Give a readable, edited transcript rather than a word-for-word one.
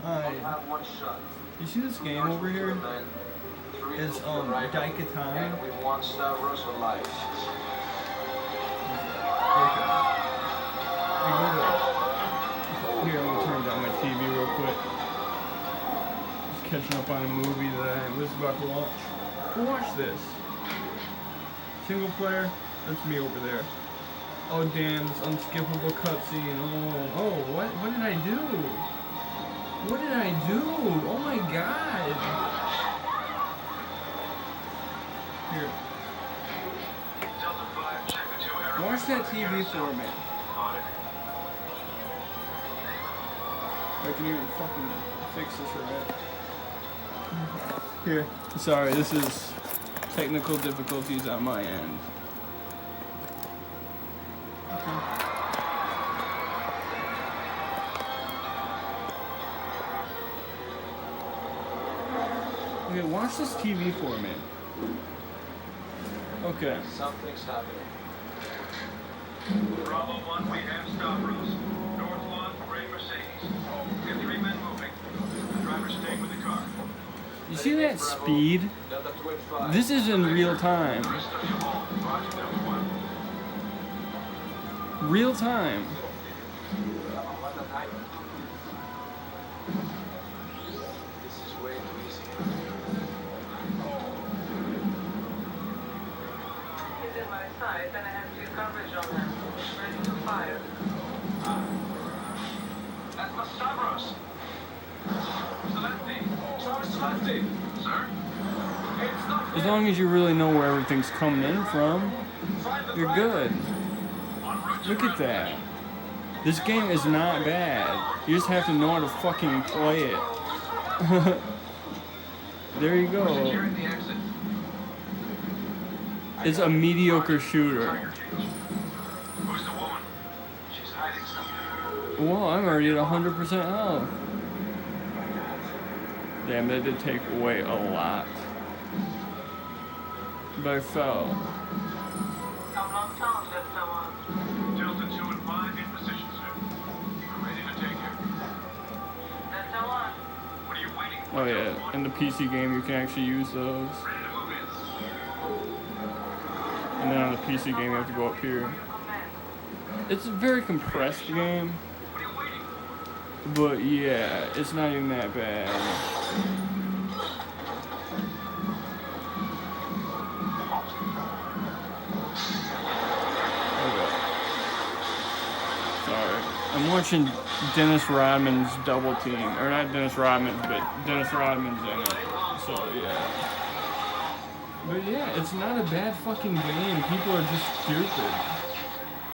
Hi. You see this game over here? It's Daikatana. We want Stavros alive. Here, I'm gonna turn down my TV real quick. Just catching up on a movie that I was about to watch. Who watched this? Single player? That's me over there. Oh damn, this unskippable cutscene. Oh, what did I do? What did I do? Oh my god. Here. Watch that TV for me. I can even fucking fix this right. Here. Sorry, this is technical difficulties on my end. Okay, watch this TV for me. Okay. Something's happening. Bravo 1, we have Stavros. North Lawn, gray Mercedes. We have 3 men moving. The driver staying with the car. You see that speed? This is in real time. Real time. This is way too easy. He's in my sight, and I have full coverage on him. Ready to fire. That's the Stavros. Lefty. Stavros lefty. Sir? It's not As long as you really know where everything's coming in from, you're good. Look at that. This game is not bad. You just have to know how to fucking play it. There you go. securing the exit. It's a mediocre shooter. Who's the woman? She's hiding something. Well, I'm already at 100% health. Damn, that did take away a lot. But I fell. Come on, sound, Delta 1. Delta 2 and 5 in position, sir. We're ready to take her. Delta 1. What are you waiting for? Oh yeah, in the PC game you can actually use those. Ready to move in. And then on the PC game you have to go up here. It's a very compressed game. What are you waiting for? But yeah, it's not even that bad. Okay. Sorry. I'm watching Dennis Rodman's Double Team. Or not Dennis Rodman's, but Dennis Rodman's in it. So yeah. But yeah, it's not a bad fucking game. People are just stupid.